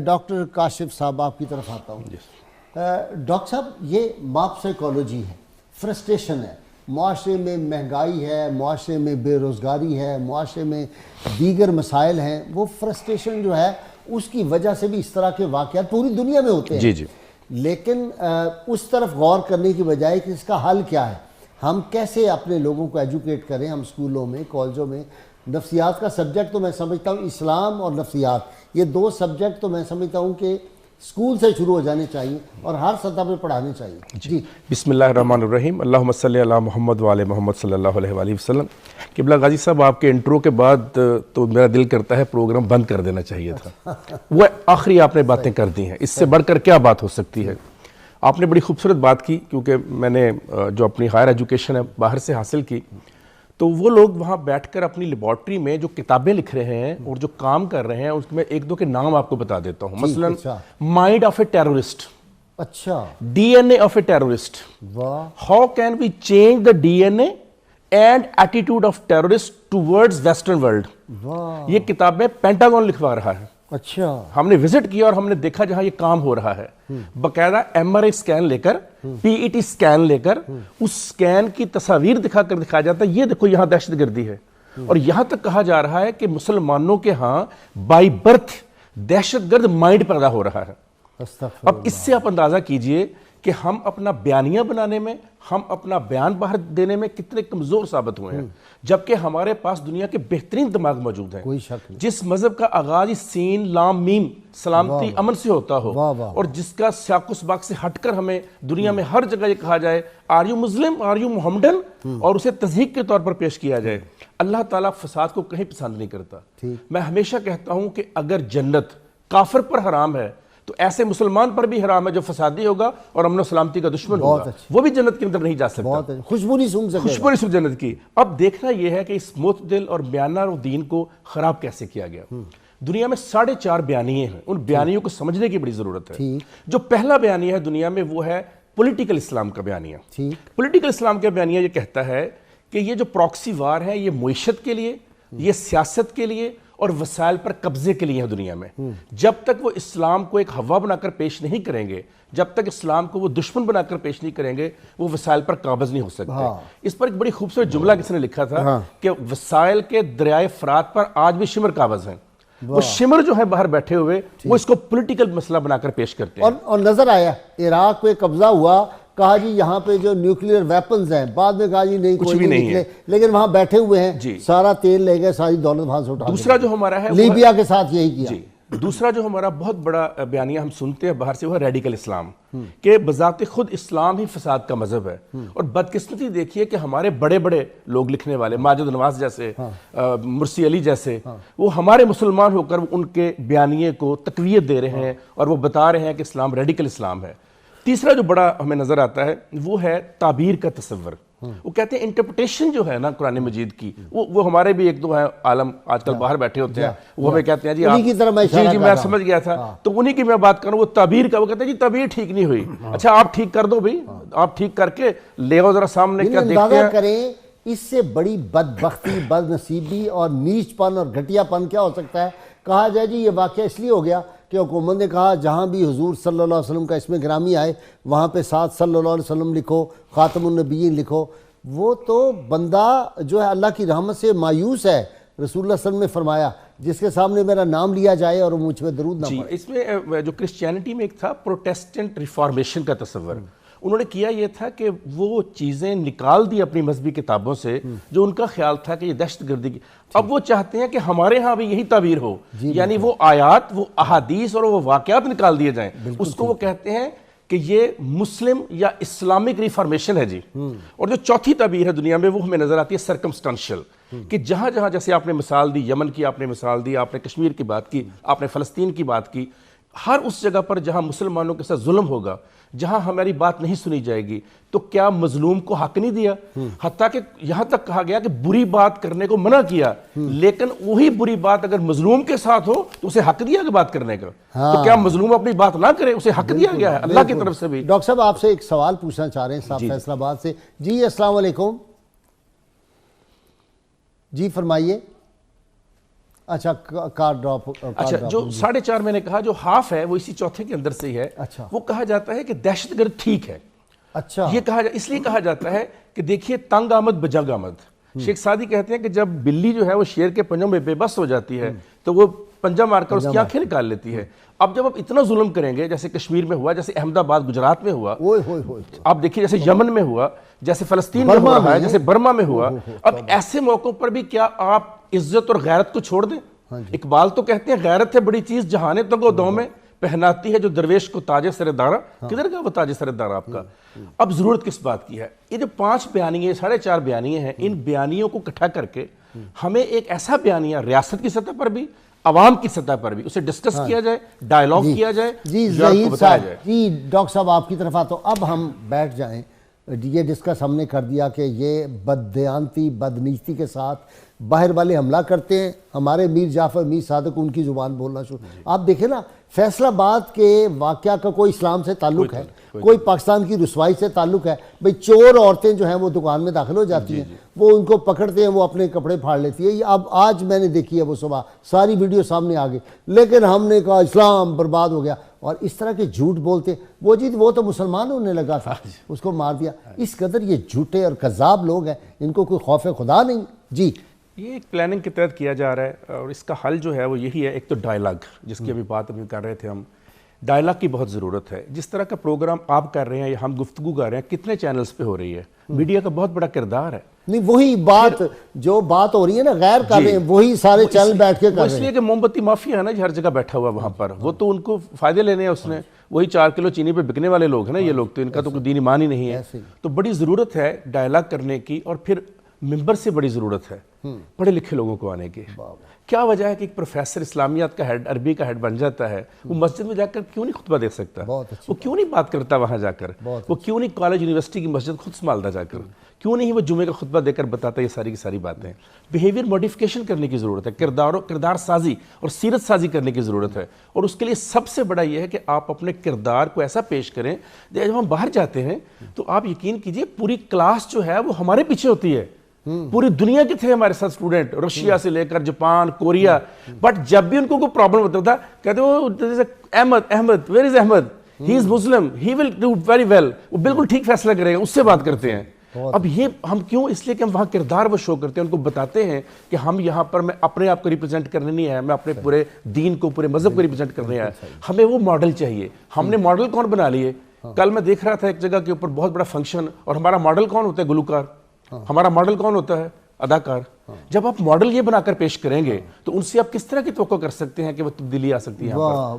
Doctor Kashif صاحب آپ کی طرف آتا ہوں. ڈاکٹر صاحب یہ ماب سائیکالوجی ہے, فرسٹریشن ہے, معاشرے میں مہنگائی ہے, معاشرے میں بے روزگاری ہے, معاشرے میں دیگر مسائل ہیں, وہ فرسٹریشن جو ہے اس کی وجہ سے بھی اس طرح کے واقعات پوری دنیا میں ہوتے ہیں. جی جی. لیکن اس طرف غور کرنے کی بجائے کہ اس کا حل کیا ہے, ہم کیسے اپنے لوگوں کو ایجوکیٹ کریں. ہم اسکولوں میں, کالجوں میں نفسیات کا سبجیکٹ تو میں سمجھتا ہوں اسلام اور نفسیات, یہ دو سبجیکٹ تو میں سمجھتا ہوں کہ اسکول سے شروع ہو جانے چاہیے اور ہر سطح پہ پڑھانے چاہیے. جی بسم اللہ الرحمن الرحیم. اللہم صلی علی محمد وعلی محمد صلی اللہ علیہ وآلہ وسلم. قبلہ غازی صاحب آپ کے انٹرو کے بعد تو میرا دل کرتا ہے پروگرام بند کر دینا چاہیے تھا. وہ آخری آپ نے باتیں کر دی ہیں, اس سے بڑھ کر کیا بات ہو سکتی ہے. آپ نے بڑی خوبصورت بات کی, کیونکہ میں نے جو اپنی ہائر ایجوکیشن ہے باہر سے حاصل کی, تو وہ لوگ وہاں بیٹھ کر اپنی لیبارٹری میں جو کتابیں لکھ رہے ہیں اور جو کام کر رہے ہیں اس میں ایک دو کے نام آپ کو بتا دیتا ہوں. مثلا مائنڈ آف اے ٹیرورسٹ, اچھا D N A of a terrorist, how can we change the D N A and attitude of terrorist towards western world. یہ کتابیں پینٹاگون لکھوا رہا ہے. اچھا, ہم نے وزٹ کیا اور ہم نے دیکھا جہاں یہ کام ہو رہا ہے, باقاعدہ ایم آر آئی اسکین لے کر, پی ای ٹی اسکین لے کر, اس اسکین کی تصاویر دکھا کر دکھایا جاتا ہے یہ دیکھو یہاں دہشت گردی ہے. اور یہاں تک کہا جا رہا ہے کہ مسلمانوں کے ہاں بائی برتھ دہشت گرد مائنڈ پیدا ہو رہا ہے. اب اس سے آپ اندازہ کیجئے کہ ہم اپنا بیانیہ بنانے میں, ہم اپنا بیان باہر دینے میں کتنے کمزور ثابت ہوئے ہیں, جبکہ ہمارے پاس دنیا کے بہترین دماغ موجود ہیں. کوئی شک نہیں. جس مذہب کا آغاز سین لام میم سلامتی امن سے ہوتا ہو, اور جس کا سیاق و سباق سے ہٹ کر ہمیں دنیا میں ہر جگہ یہ کہا جائے are you Muslim, are you Mohammedan, اور اسے تضحیق کے طور پر پیش کیا جائے. اللہ تعالیٰ فساد کو کہیں پسند نہیں کرتا. میں ہمیشہ کہتا ہوں کہ اگر جنت کافر پر حرام ہے تو ایسے مسلمان پر بھی حرام ہے جو فسادی ہوگا اور امن و سلامتی کا دشمن ہوگا, وہ بھی جنت کے اندر نہیں جا سکتا. خوشبو نہیں سونگھ سکے, خوشبو نہیں سونگھ جنت کی. اب دیکھنا یہ ہے کہ اس معتدل اور بیانہ رو دین کو خراب کیسے کیا گیا. دنیا میں 4.5 بیانیے ہیں, ان بیانیوں کو سمجھنے کی بڑی ضرورت ہے. جو پہلا بیانیہ ہے دنیا میں وہ ہے پولیٹیکل اسلام کا بیانیہ. پولیٹیکل اسلام کا بیانیہ یہ کہتا ہے کہ یہ جو پراکسی وار ہے یہ معیشت کے لیے, یہ سیاست کے لیے اور وسائل پر قبضے کے لیے ہے دنیا میں. جب تک وہ اسلام کو ایک ہوا بنا کر پیش نہیں کریں گے, جب تک اسلام کو وہ دشمن بنا کر پیش نہیں کریں گے, وہ وسائل پر قابض نہیں ہو سکتے. اس پر ایک بڑی خوبصورت جملہ کس نے لکھا تھا کہ وسائل کے دریائے فرات پر آج بھی شمر قابض ہیں. وہ شمر جو ہے باہر بیٹھے ہوئے وہ اس کو پولیٹیکل مسئلہ بنا کر پیش کرتے ہیں. اور نظر آیا عراق پہ قبضہ ہوا, کہا جی یہاں پہ جو نیوکلیئر ویپنز ہیں, بعد میں کہا جی نہیں, کچھ بھی نہیں ہے, لیکن وہاں بیٹھے ہوئے ہیں, سارا تیل لے گئے, ساری دولت وہاں سے اٹھا. دوسرا جو ہمارا ہے لیبیا کے ساتھ یہی کیا. دوسرا جو ہمارا بہت بڑا بیانیہ ہم سنتے ہیں باہر سے وہ ہے ریڈیکل اسلام, کہ بذات خود اسلام ہی فساد کا مذہب ہے. اور بدقسمتی دیکھیے کہ ہمارے بڑے بڑے لوگ لکھنے والے, ماجد نواز جیسے, مرسی علی جیسے, وہ ہمارے مسلمان ہو کر ان کے بیانیے کو تقویت دے رہے ہیں اور وہ بتا رہے ہیں کہ اسلام ریڈیکل اسلام ہے. تیسرا جو بڑا ہمیں نظر آتا ہے وہ ہے تعبیر کا تصور. وہ کہتے ہیں انٹرپریٹیشن جو ہے نا قرآن مجید کی, وہ ہمارے بھی ایک دو ہیں عالم آج کل باہر بیٹھے ہوتے ہیں, وہ ہمیں کہتے ہیں جی جی میں سمجھ گیا تھا, تو انہی کی میں بات کروں. وہ تعبیر کا, وہ کہتے ہیں جی تعبیر ٹھیک نہیں ہوئی. اچھا آپ ٹھیک کر دو بھائی, آپ ٹھیک کر کے لے آؤ ذرا سامنے, کیا دیکھتے ہیں. کریں اس سے بڑی بدبختی, بد نصیبی اور نیچ پن اور گھٹیا پن کیا ہو سکتا ہے. کہا جائے جی یہ واقعہ اس لیے ہو گیا کہ حکومت نے کہا جہاں بھی حضور صلی اللہ علیہ وسلم کا اسم گرامی آئے وہاں پہ ساتھ صلی اللہ علیہ وسلم لکھو, خاتم النبیین لکھو. وہ تو بندہ جو ہے اللہ کی رحمت سے مایوس ہے. رسول اللہ صلی اللہ علیہ وسلم نے فرمایا جس کے سامنے میرا نام لیا جائے اور مجھ پہ درود نہ پڑے. اس میں جو کرسچینٹی میں ایک تھا پروٹیسٹنٹ ریفارمیشن کا تصور, انہوں نے کیا یہ تھا کہ وہ چیزیں نکال دی اپنی مذہبی کتابوں سے جو ان کا خیال تھا کہ یہ دہشت گردی کی. اب وہ چاہتے ہیں کہ ہمارے ہاں بھی یہی تعبیر ہو, یعنی وہ آیات, وہ احادیث اور وہ واقعات نکال دیے جائیں. اس کو وہ کہتے ہیں کہ یہ مسلم یا اسلامک ریفارمیشن ہے جی. اور جو چوتھی تعبیر ہے دنیا میں وہ ہمیں نظر آتی ہے سرکمسٹانشل, کہ جہاں جہاں جیسے آپ نے مثال دی یمن کی, آپ نے مثال دی, آپ نے کشمیر کی بات کی, آپ نے فلسطین کی بات کی, ہر اس جگہ پر جہاں مسلمانوں کے ساتھ ظلم ہوگا, جہاں ہماری بات نہیں سنی جائے گی, تو کیا مظلوم کو حق نہیں دیا. حتیٰ کہ یہاں تک کہا گیا کہ بری بات کرنے کو منع کیا, لیکن وہی بری بات اگر مظلوم کے ساتھ ہو تو اسے حق دیا کہ بات کرنے کا. تو کیا مظلوم اپنی بات نہ کرے, اسے حق دیا گیا ہے اللہ کی طرف سے بھی. ڈاکٹر صاحب آپ سے ایک سوال پوچھنا چاہ رہے ہیں صاحب فیصل آباد سے. جی السلام علیکم. جی فرمائیے. اچھا کار ڈراپ اچھا جو 4.5 میں نے کہا جو ہاف ہے وہ اسی چوتھے کے اندر سے ہی ہے. اچھا. وہ کہا جاتا ہے کہ دہشت گرد ٹھیک ہے. اچھا. یہ اس لیے کہا جاتا ہے کہ دیکھیے تنگ آمد بجنگ آمد. شیخ سعدی کہتے ہیں کہ جب بلی جو ہے وہ شیر کے پنجوں میں بے بس ہو جاتی ہے تو وہ پنجہ مار کر اس کی آنکھیں نکال لیتی ہے. اب جب آپ اتنا ظلم کریں گے جیسے کشمیر میں ہوا, جیسے احمد آباد گجرات میں ہوا, آپ دیکھیے جیسے یمن میں ہوا, جیسے فلسطین میں ہو رہا ہے, جیسے برما میں ہوا, اب ایسے موقعوں پر بھی کیا آپ عزت اور غیرت کو چھوڑ دیں؟ اقبال تو کہتے ہیں غیرت ہے بڑی چیز جہانے تک و دو میں پہناتی ہے جو درویش کو تاج سر دارا. کدھر گیا وہ تاج سر دارا آپ کا؟ اب ضرورت کس بات کی ہے؟ یہ جو 5 بیانیے 4.5 بیانیے ہیں, ان بیانیوں کو اکٹھا کر کے ہمیں ایک ایسا بیانیہ ریاست کی سطح پر بھی عوام کی سطح پر بھی اسے ڈسکس کیا جائے, ڈائیلاگ کیا جائے. جی ظہیر صاحب, جی ڈاکٹر صاحب آپ کی طرف آتا ہوں. اب ہم بیٹھ جائیں, یہ ڈسکس ہم نے کر دیا کہ یہ بددیانتی بدنیتی کے ساتھ باہر والے حملہ کرتے ہیں. ہمارے میر جعفر میر صادق ان کی زبان بولنا شروع. آپ دیکھیں نا فیصل آباد کے واقعہ کا کوئی اسلام سے تعلق ہے, کوئی پاکستان کی رسوائی سے تعلق ہے؟ بھئی چور عورتیں جو ہیں وہ دکان میں داخل ہو جاتی ہیں, وہ ان کو پکڑتے ہیں, وہ اپنے کپڑے پھاڑ لیتی ہے. اب آج میں نے دیکھی ہے وہ صبح ساری ویڈیو سامنے آ گئی, لیکن ہم نے کہا اسلام برباد ہو گیا. اور اس طرح کے جھوٹ بولتے, وہ جی وہ تو مسلمان ہونے لگا تھا, اس کو مار دیا. اس قدر یہ جھوٹے اور کذاب لوگ ہیں, ان کو کوئی خوف خدا نہیں. جی یہ ایک پلاننگ کے تحت کیا جا رہا ہے اور اس کا حل جو ہے وہ یہی ہے. ایک تو ڈائیلاگ جس کی ابھی بات ابھی کر رہے تھے ہم, ڈائیلاگ کی بہت ضرورت ہے. جس طرح کا پروگرام آپ کر رہے ہیں یا ہم گفتگو کر رہے ہیں, کتنے چینلز پہ ہو رہی ہے, میڈیا کا بہت بڑا کردار ہے. نہیں وہی بات جو بات ہو رہی ہے نا غیر کر رہے ہیں, وہی سارے چینل بیٹھ کے کر رہے ہیں. اس لیے کہ موم بتی مافیا ہے نا, ہر جگہ بیٹھا ہوا وہاں پر, وہ تو ان کو فائدے لینے ہیں. اس نے وہی 4 کلو چینی پہ بکنے والے لوگ ہیں نا, یہ لوگ تو ان کا تو کوئی دین ایمان ہی نہیں ہے. تو بڑی ضرورت ہے ڈائیلاگ کرنے کی, اور پھر ممبر سے بڑی ضرورت ہے پڑھے لکھے لوگوں کو آنے کی. کیا وجہ ہے کہ ایک پروفیسر اسلامیات کا ہیڈ, عربی کا ہیڈ بن جاتا ہے, وہ مسجد میں جا کر کیوں نہیں خطبہ دے سکتا؟ وہ کیوں نہیں بات کرتا وہاں جا کر؟ وہ کیوں نہیں کالج یونیورسٹی کی مسجد خود سنبھالتا جا کر؟ کیوں نہیں وہ جمعے کا خطبہ دے کر بتاتا یہ ساری کی ساری باتیں؟ بیہیویئر موڈیفیکیشن کرنے کی ضرورت ہے, کردار سازی اور سیرت سازی کرنے کی ضرورت ہے. اور اس کے لیے سب سے بڑا یہ ہے کہ آپ اپنے کردار کو ایسا پیش کریں, جب ہم باہر جاتے ہیں تو آپ یقین کیجئے پوری کلاس جو ہے وہ ہمارے پیچھے ہوتی ہے. پوری دنیا کے تھے ہمارے ساتھ اسٹوڈنٹ, رشیا سے لے کر جاپان, کوریا, بٹ جب بھی ان کو کوئی پرابلم ہوتا تھا کہتے وہ Ahmed where is Ahmed, he is Muslim, he will do very well, وہ بالکل ٹھیک فیصلہ کرے گا, اس سے بات کرتے ہیں. اب یہ ہم کیوں؟ اس لیے کہ ہم وہاں کردار وہ شو کرتے ہیں, ان کو بتاتے ہیں کہ ہم یہاں پر میں اپنے آپ کو ریپرزینٹ کرنے نہیں آیا, میں اپنے پورے دین کو, پورے مذہب کو ریپرزینٹ کرنے آیا. ہمیں وہ ماڈل چاہیے. ہم نے ماڈل کون بنا لیے؟ کل میں دیکھ رہا تھا ایک جگہ کے اوپر بہت بڑا فنکشن, اور ہمارا ماڈل کون ہوتا ہے؟ گلوکار. ہمارا ماڈل کون ہوتا ہے؟ اداکار. جب آپ ماڈل یہ بنا کر پیش کریں گے تو ان سے آپ کس طرح کی توقع کر سکتے ہیں کہ وہ تبدیلی آ سکتی ہے یہاں پر؟